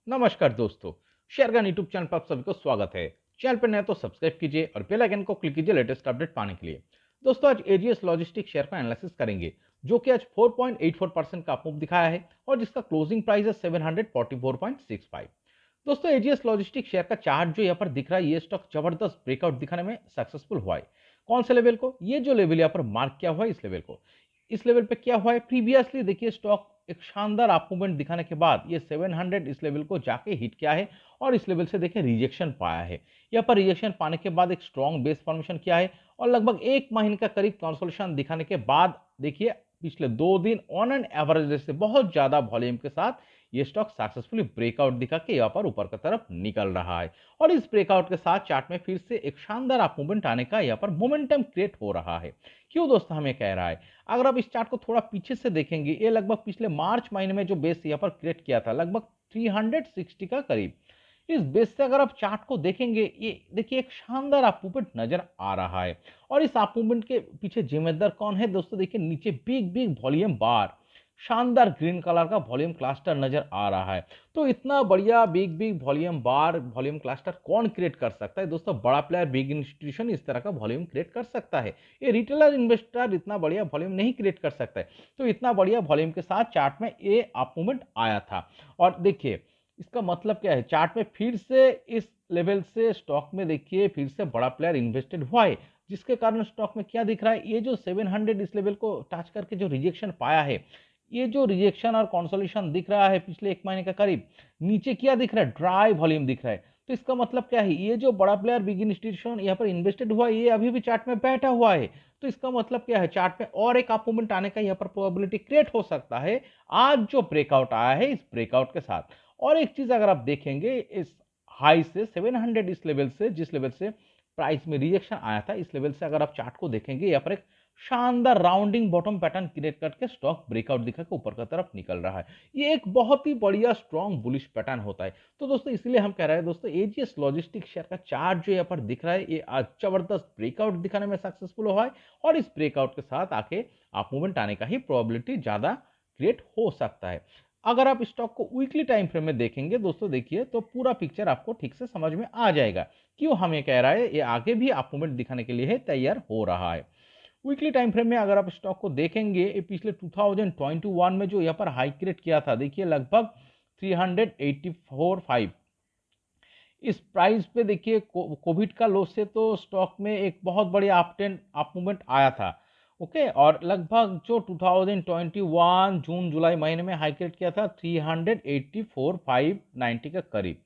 नमस्कार दोस्तों, शेयरगन YouTube channel पर आप सभी को स्वागत है। चैनल पर नए तो सब्सक्राइब कीजिए और बेल आइकन को क्लिक कीजिए लेटेस्ट अपडेट पाने के लिए। दोस्तों, आज एजीएस लॉजिस्टिक शेयर का एनालिसिस करेंगे, जो कि आज 4.84% का अपमूव दिखाया है और जिसका क्लोजिंग प्राइस है 744.65। दोस्तों, एजीएस लॉजिस्टिक शेयर का चार्ट जो यहाँ पर दिख रहा है, ये स्टॉक जबरदस्त ब्रेकआउट दिखाने में सक्सेसफुल हुआ है। कौन से लेवल को? ये जो लेवल यहाँ पर मार्क किया हुआ है, इस लेवल पे क्या हुआ है प्रीवियसली, देखिए स्टॉक एक शानदार अप मूवमेंट दिखाने के बाद ये 700 इस लेवल को जाके हिट किया है और इस लेवल से देखिए रिजेक्शन पाया है। यहाँ पर रिजेक्शन पाने के बाद एक स्ट्रॉन्ग बेस फॉर्मेशन किया है और लगभग एक महीने का करीब कंसोलिडेशन दिखाने के बाद देखिए पिछले 2 दिन ऑन एन एवरेज से बहुत ज्यादा वॉल्यूम के साथ ये स्टॉक सक्सेसफुली ब्रेकआउट दिखा के यहाँ पर ऊपर की तरफ निकल रहा है और इस ब्रेकआउट के साथ चार्ट में फिर से एक शानदार अप मूवमेंट आने का यहाँ पर मोमेंटम क्रिएट हो रहा है। क्यों दोस्तों हमें कह रहा है? अगर आप इस चार्ट को थोड़ा पीछे से देखेंगे, ये लगभग पिछले मार्च महीने में जो बेस यहाँ पर क्रिएट किया था लगभग 360 का करीब, इस बेस से अगर आप चार्ट को देखेंगे, ये देखिए एक शानदार अप मूवमेंट नजर आ रहा है। और इस अप मूवमेंट के पीछे जिम्मेदार कौन है दोस्तों? देखिए नीचे बिग बिग वॉल्यूम बार, शानदार ग्रीन कलर का वॉल्यूम क्लस्टर नजर आ रहा है। तो इतना बढ़िया बिग बिग वॉल्यूम बार वॉल्यूम क्लस्टर कौन क्रिएट कर सकता है दोस्तों? बड़ा प्लेयर, बिग इंस्टीट्यूशन इस तरह का वॉल्यूम क्रिएट कर सकता है। ये रिटेलर इन्वेस्टर इतना बढ़िया वॉल्यूम नहीं क्रिएट कर सकता है। तो इतना बढ़िया वॉल्यूम के साथ चार्ट में ये अप मूवमेंट आया था। और देखिए इसका मतलब क्या है, चार्ट में फिर से इस लेवल से स्टॉक में देखिए फिर से बड़ा प्लेयर इन्वेस्टेड हुआ है, जिसके कारण स्टॉक में क्या दिख रहा है, ये जो 700 इस लेवल को टच करके जो रिजेक्शन पाया है, ये जो रिजेक्शन और कंसोलिडेशन दिख रहा है पिछले एक महीने का करीब, नीचे क्या दिख रहा है? ड्राई वॉल्यूम दिख रहा है। तो इसका मतलब क्या है, ये जो बड़ा प्लेयर बिग इंस्टीट्यूशन यहाँ पर इन्वेस्टेड हुआ है, ये अभी भी चार्ट में बैठा हुआ है। तो इसका मतलब क्या है, चार्ट में और एक अप मूवमेंट आने का यहाँ पर प्रोबेबिलिटी क्रिएट हो सकता है आज जो ब्रेकआउट आया है इस ब्रेकआउट के साथ। और एक चीज अगर आप देखेंगे, इस हाई से 700 इस लेवल से, जिस लेवल से प्राइस में रिजेक्शन आया था, इस लेवल से अगर आप चार्ट को देखेंगे, यहाँ पर एक शानदार राउंडिंग बॉटम पैटर्न क्रिएट करके स्टॉक ब्रेकआउट दिखा के ऊपर की तरफ निकल रहा है। ये एक बहुत ही बढ़िया स्ट्रॉन्ग बुलिश पैटर्न होता है। तो दोस्तों इसलिए हम कह रहे हैं दोस्तों, एजीएस लॉजिस्टिक शेयर का चार्ट जो यहाँ पर दिख रहा है, ये आज जबरदस्त ब्रेकआउट दिखाने में सक्सेसफुल हुआ है और इस ब्रेकआउट के साथ आके आप मूवमेंट आने का ही प्रोबेबिलिटी ज्यादा क्रिएट हो सकता है। अगर आप स्टॉक को वीकली टाइम फ्रेम में देखेंगे दोस्तों, देखिए तो पूरा पिक्चर आपको ठीक से समझ में आ जाएगा क्यों हम ये कह रहा है, ये आगे भी आप मूवमेंट दिखाने के लिए तैयार हो रहा है। वीकली टाइम फ्रेम में अगर आप स्टॉक को देखेंगे, ये पिछले 2021 में जो यहाँ पर हाई क्रिएट किया था, देखिए लगभग 384.5, इस प्राइस पे देखिए कोविड का लॉस से तो स्टॉक में एक बहुत बड़ी अप मूवमेंट आया था। ओके, और लगभग जो 2021 जून जुलाई महीने में हाई क्रिएट किया था 384,590 के करीब।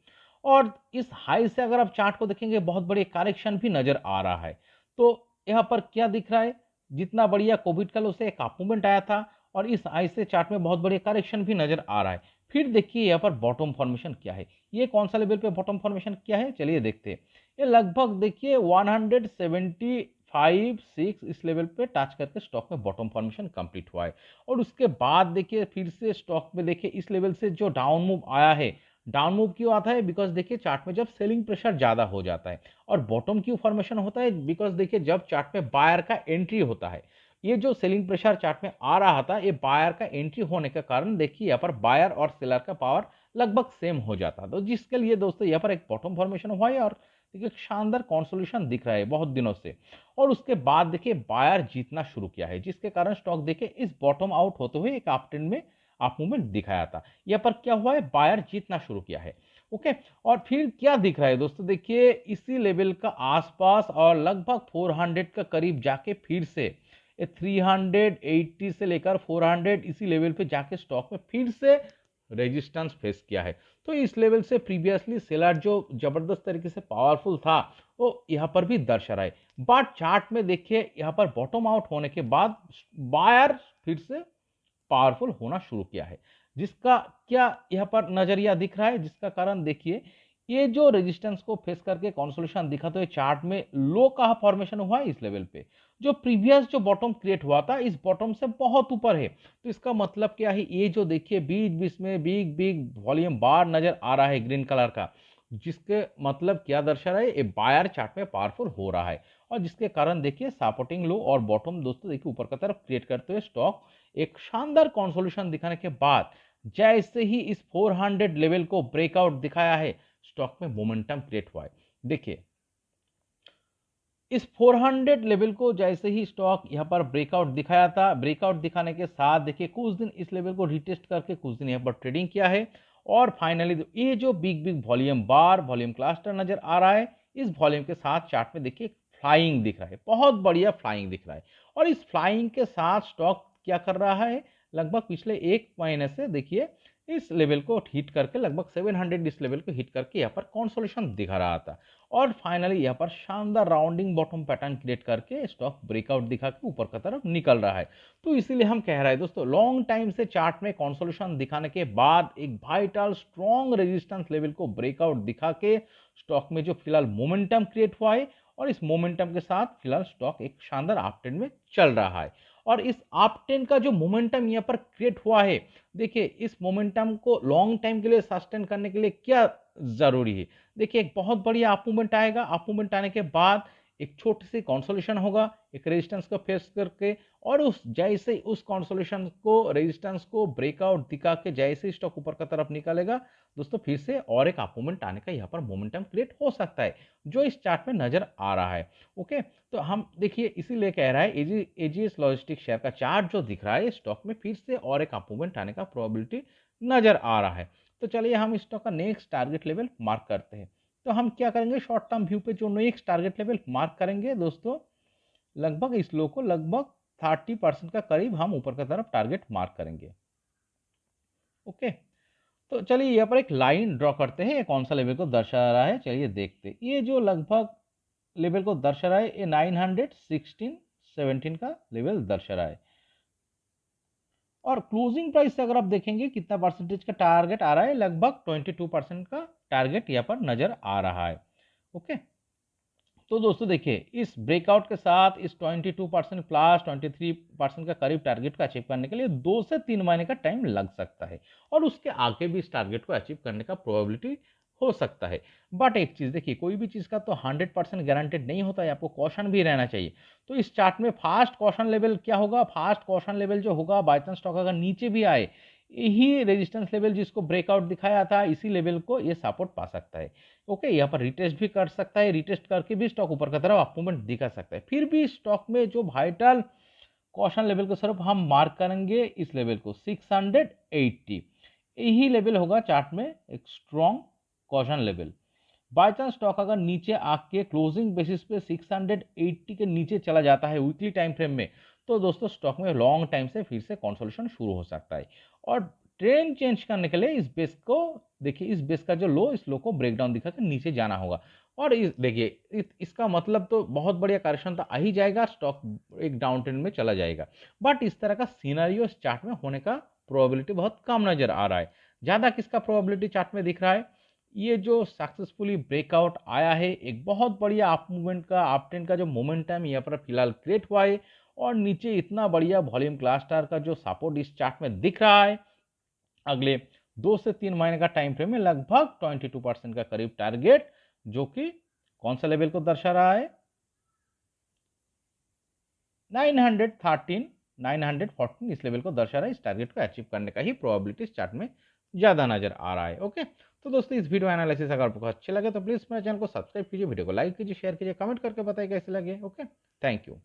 और इस हाई से अगर आप चार्ट को देखेंगे, बहुत बड़ी करेक्शन भी नजर आ रहा है। तो यहाँ पर क्या दिख रहा है, जितना बढ़िया कोविड का लॉस से एक अप मूवमेंट आया था और इस हाई से चार्ट में बहुत बड़ी करेक्शन भी नजर आ रहा है। फिर देखिए यहाँ पर बॉटम फॉर्मेशन क्या है, ये कौन सा लेवल पे बॉटम फॉर्मेशन किया है, चलिए देखते हैं। ये लगभग देखिए 175.6 इस लेवल पे टच करके स्टॉक में बॉटम फॉर्मेशन कंप्लीट हुआ है। और उसके बाद देखिए फिर से स्टॉक में देखिए इस लेवल से जो डाउन मूव आया है, डाउन मूव क्यों आता है? बिकॉज देखिए चार्ट में जब सेलिंग प्रेशर ज्यादा हो जाता है। और बॉटम क्यों फॉर्मेशन होता है? बिकॉज देखिए जब चार्ट में बायर का एंट्री होता है, ये जो सेलिंग प्रेशर चार्ट में आ रहा था, ये बायर का एंट्री होने के कारण देखिए यहाँ पर बायर और सेलर का पावर लगभग सेम हो जाता, तो जिसके लिए दोस्तों यहाँ पर एक बॉटम फॉर्मेशन हुआ है और देखिए एक शानदार कंसोलिडेशन दिख रहा है बहुत दिनों से। और उसके बाद देखिए बायर जीतना शुरू किया है, जिसके कारण स्टॉक देखिए इस बॉटम आउट होते हुए एक अप ट्रेंड में अप मूवमेंट दिखाया था। यहाँ पर क्या हुआ है, बायर जीतना शुरू किया है। ओके, और फिर क्या दिख रहा है दोस्तों, देखिए इसी लेवल का आसपास और लगभग 400 का करीब जाके फिर से 380 से लेकर 400 इसी लेवल पे जाके स्टॉक में फिर से रेजिस्टेंस फेस किया है। तो इस लेवल से प्रीवियसली सेलर जो जबरदस्त तरीके से पावरफुल था, वो यहाँ पर भी दर्शा रहा है। बट चार्ट में देखिए यहाँ पर बॉटम आउट होने के बाद बायर फिर से पावरफुल होना शुरू किया है, जिसका क्या यहाँ पर नजरिया दिख रहा है, जिसका कारण देखिए ये जो रेजिस्टेंस को फेस करके कंसोलिडेशन दिखा, तो ये चार्ट में लो का फॉर्मेशन हुआ है इस लेवल पे, जो प्रीवियस जो बॉटम क्रिएट हुआ था इस बॉटम से बहुत ऊपर है। तो इसका मतलब क्या है, ये जो देखिए बीच बीच में बिग बिग वॉल्यूम बार नजर आ रहा है ग्रीन कलर का, जिसके मतलब क्या दर्शा रहा है, ये बायर चार्ट में पावरफुल हो रहा है। और जिसके कारण देखिए सपोर्टिंग लो और बॉटम दोस्तों देखिए ऊपर की तरफ क्रिएट करते हुए स्टॉक एक शानदार कंसोलिडेशन दिखाने के बाद जैसे ही इस 400 लेवल को ब्रेकआउट दिखाया है, स्टॉक में मोमेंटम क्रिएट हुआ है। देखिए इस 400 लेवल को जैसे ही स्टॉक यहां पर ब्रेकआउट दिखाया था, ब्रेकआउट दिखाने के साथ देखिए कुछ दिन इस लेवल को रिटेस्ट करके कुछ दिन यहां पर ट्रेडिंग किया है, और फाइनली ये जो बिग बिग वॉल्यूम बार वॉल्यूम क्लस्टर नजर आ रहा है, इस वॉल्यूम के साथ चार्ट में देखिए फ्लाइंग दिख रहा है, बहुत बढ़िया फ्लाइंग दिख रहा है। और इस फ्लाइंग के साथ स्टॉक क्या कर रहा है, लगभग पिछले एक महीने से देखिए इस लेवल को हिट करके लगभग 700 इस लेवल को हिट करके यहाँ पर कंसोलिडेशन दिखा रहा था, और फाइनली यहाँ पर शानदार राउंडिंग बॉटम पैटर्न क्रिएट करके स्टॉक ब्रेकआउट दिखा के ऊपर की तरफ निकल रहा है। तो इसीलिए हम कह रहे हैं दोस्तों, लॉन्ग टाइम से चार्ट में कंसोलिडेशन दिखाने के बाद एक वाइटल स्ट्रॉन्ग रेजिस्टेंस लेवल को ब्रेकआउट दिखा के स्टॉक में जो फिलहाल मोमेंटम क्रिएट हुआ है, और इस मोमेंटम के साथ फिलहाल स्टॉक एक शानदार अपट्रेंड में चल रहा है। और इस अपट्रेंड का जो मोमेंटम यहाँ पर क्रिएट हुआ है, देखिए इस मोमेंटम को लॉन्ग टाइम के लिए सस्टेन करने के लिए क्या जरूरी है। देखिए एक बहुत बढ़िया अप मूवमेंट आएगा, अप मूवमेंट आने के बाद एक छोटी सी कंसोलिडेशन होगा एक रेजिस्टेंस को फेस करके, और उस जैसे उस कंसोलिडेशन को रेजिस्टेंस को ब्रेकआउट दिखा के जैसे स्टॉक ऊपर की तरफ निकलेगा दोस्तों, फिर से और एक अप मूवमेंट आने का यहाँ पर मोमेंटम क्रिएट हो सकता है, जो इस चार्ट में नजर आ रहा है। ओके, तो हम देखिए इसीलिए कह रहा है एजीएस लॉजिस्टिक शेयर का चार्ट जो दिख रहा है स्टॉक में फिर से और एक अप मूवमेंट आने का प्रोबेबिलिटी नजर आ रहा है। तो चलिए हम स्टॉक का नेक्स्ट टारगेट लेवल मार्क करते हैं। तो हम क्या करेंगे, शॉर्ट टर्म व्यू पे जो नेक्स्ट टारगेट लेवल मार्क करेंगे दोस्तों, लगभग इस लो को लगभग 30% का करीब हम ऊपर की तरफ टारगेट मार्क करेंगे। ओके, तो चलिए यहाँ पर एक लाइन ड्रॉ करते हैं, ये कौन सा लेवल को दर्शा रहा है, चलिए देखते हैं। ये जो लगभग लेवल को दर्शा रहा है, ये 916-17 का लेवल दर्शा रहा है, और क्लोजिंग प्राइस से अगर आप देखेंगे कितना परसेंटेज का टारगेट आ रहा है, लगभग 22% का टारगेट यहाँ पर नजर आ रहा है। ओके, तो दोस्तों देखिए इस ब्रेकआउट के साथ इस 22% प्लस 23% का करीब टारगेट को अचीव करने के लिए 2 से 3 महीने का टाइम लग सकता है, और उसके आगे भी इस टारगेट को अचीव करने का प्रोबेबिलिटी हो सकता है। बट एक चीज देखिए, कोई भी चीज का तो 100% गारंटेड नहीं होता है, आपको कॉशन भी रहना चाहिए। तो इस चार्ट में फास्ट कॉशन लेवल क्या होगा, फास्ट कॉशन लेवल जो होगा बाय चांस स्टॉक अगर नीचे भी आए, यही रेजिस्टेंस लेवल जिसको ब्रेकआउट दिखाया था, इसी लेवल को ये सपोर्ट पा सकता है। ओके, यहाँ पर रिटेस्ट भी कर सकता है, रिटेस्ट करके भी स्टॉक ऊपर की तरफ अप मूवमेंट दिखा सकता है। फिर भी स्टॉक में जो वाइटल कॉशन लेवल को सिर्फ हम मार्क करेंगे इस लेवल को 680, यही लेवल होगा चार्ट में एक strong caution level. By chance stock अगर नीचे आके क्लोजिंग बेसिस पे 680 के नीचे चला जाता है वीकली टाइम फ्रेम में, तो दोस्तों स्टॉक में लॉन्ग टाइम से फिर से कंसोलिडेशन शुरू हो सकता है, और ट्रेंड चेंज करने के लिए इस बेस को देखिए, इस बेस का जो लो, इस लो को ब्रेकडाउन दिखा के नीचे जाना होगा। और इस देखिए इसका मतलब तो बहुत बढ़िया करेक्शन तो आ ही जाएगा, स्टॉक एक डाउन ट्रेंड में चला जाएगा। बट इस तरह का सीनारियो इस चार्ट में होने का प्रोबेबिलिटी बहुत कम नजर आ रहा है। ज्यादा किसका प्रोबेबिलिटी चार्ट में दिख रहा है, ये जो सक्सेसफुली ब्रेकआउट आया है, एक बहुत बढ़िया अप मूवमेंट का अप ट्रेंड का जो मोमेंटम यहाँ पर फिलहाल क्रिएट हुआ है, और नीचे इतना बढ़िया वॉल्यूम क्लस्टर का जो सपोर्ट इस चार्ट में दिख रहा है, अगले 2 से 3 महीने का टाइम फ्रेम में लगभग 22% का करीब टारगेट, जो कि कौन सा लेवल को दर्शा रहा है, 913 914 इस लेवल को दर्शा रहा है। इस टारगेट को अचीव करने का ही प्रोबेबिलिटी इस चार्ट में ज्यादा नजर आ रहा है। ओके, तो दोस्तों इस वीडियो एनालिसिस अगर आपको अच्छे लगे तो प्लीज मेरे चैनल को सब्सक्राइब कीजिए, वीडियो को लाइक कीजिए, शेयर कीजिए, कमेंट करके बताइए कैसे लगे। Okay, thank you.